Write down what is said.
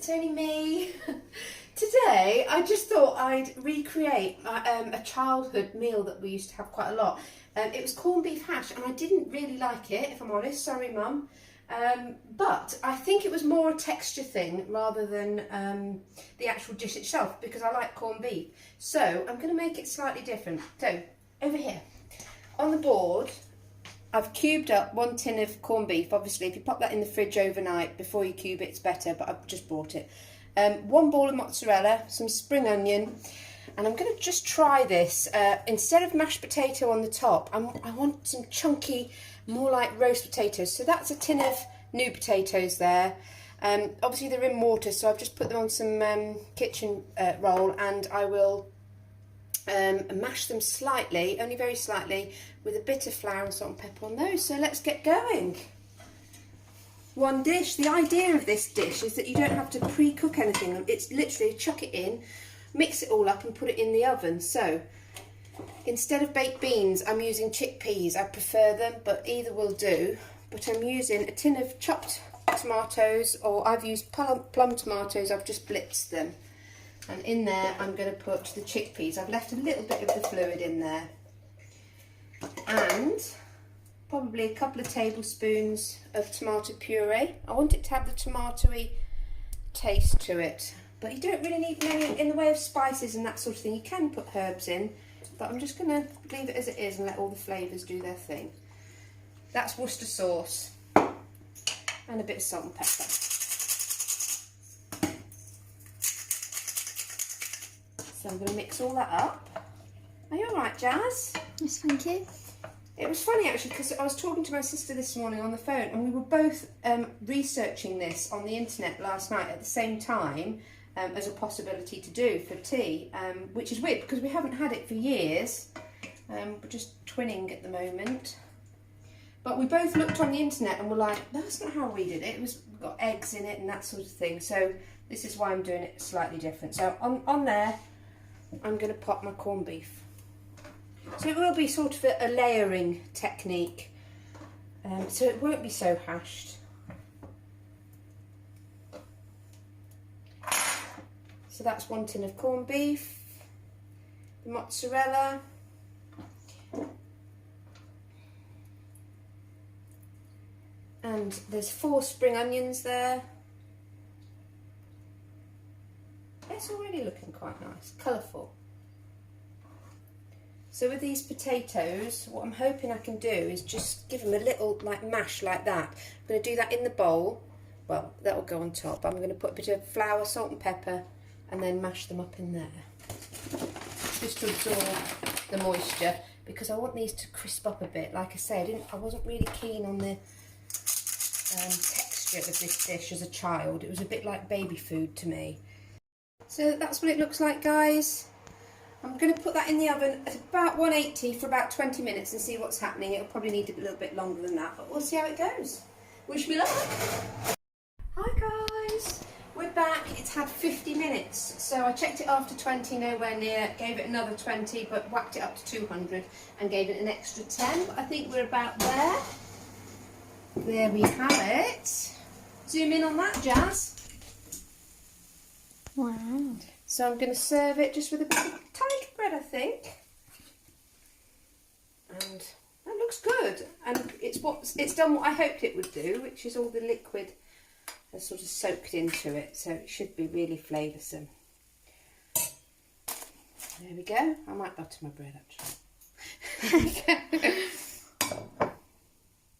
it's only me. Today I just thought I'd recreate a childhood meal that we used to have quite a lot. It was corned beef hash and I didn't really like it, if I'm honest, sorry mum. But I think it was more a texture thing rather than the actual dish itself, because I like corned beef. So I'm going to make it slightly different. So over here on the board I've cubed up 1 tin of corned beef. Obviously if you pop that in the fridge overnight before you cube it, it's better, but I've just bought it. 1 ball of mozzarella, some spring onion, and I'm going to just try this. Instead of mashed potato on the top, I want some chunky, more like roast potatoes. So that's a tin of new potatoes there. Obviously they're in water, so I've just put them on some kitchen roll, and I will mash them slightly, only very slightly, with a bit of flour and salt and pepper on those. So let's get going. One dish. The idea of this dish is that you don't have to pre-cook anything. It's literally chuck it in, mix it all up and put it in the oven. So instead of baked beans, I'm using chickpeas. I prefer them, but either will do. But I'm using a tin of chopped tomatoes, or I've used plum tomatoes. I've just blitzed them. And in there I'm going to put the chickpeas. I've left a little bit of the fluid in there. And probably a couple of tablespoons of tomato puree. I want it to have the tomatoey taste to it. But you don't really need many in the way of spices and that sort of thing. You can put herbs in, but I'm just going to leave it as it is and let all the flavours do their thing. That's Worcester sauce and a bit of salt and pepper. So I'm going to mix all that up. Are you alright, Jazz? Yes, thank you. It was funny actually, because I was talking to my sister this morning on the phone, and we were both researching this on the internet last night at the same time as a possibility to do for tea, which is weird because we haven't had it for years. We're just twinning at the moment. But we both looked on the internet and were like, that's not how we did it. We've got eggs in it and that sort of thing. So this is why I'm doing it slightly different. So on there, I'm going to pop my corned beef. So it will be sort of a layering technique, so it won't be so hashed. So that's 1 tin of corned beef, the mozzarella, and there's 4 spring onions there. It's already looking quite nice, colourful. So with these potatoes, what I'm hoping I can do is just give them a little like mash like that. I'm going to do that in the bowl. Well, that'll go on top. I'm going to put a bit of flour, salt and pepper, and then mash them up in there. Just to absorb the moisture, because I want these to crisp up a bit. Like I say, I wasn't really keen on the texture of this dish as a child. It was a bit like baby food to me. So that's what it looks like, guys. I'm going to put that in the oven at about 180 for about 20 minutes and see what's happening. It'll probably need a little bit longer than that, but we'll see how it goes. Wish me luck. Hi guys, we're back. It's had 50 minutes, so I checked it after 20, nowhere near, gave it another 20, but whacked it up to 200 and gave it an extra 10. But I think we're about there. There we have it. Zoom in on that, Jazz. Wow. So I'm going to serve it just with a bit of tiny bread, I think. And that looks good. And it's done what I hoped it would do, which is all the liquid has sort of soaked into it. So it should be really flavoursome. There we go. I might butter my bread actually.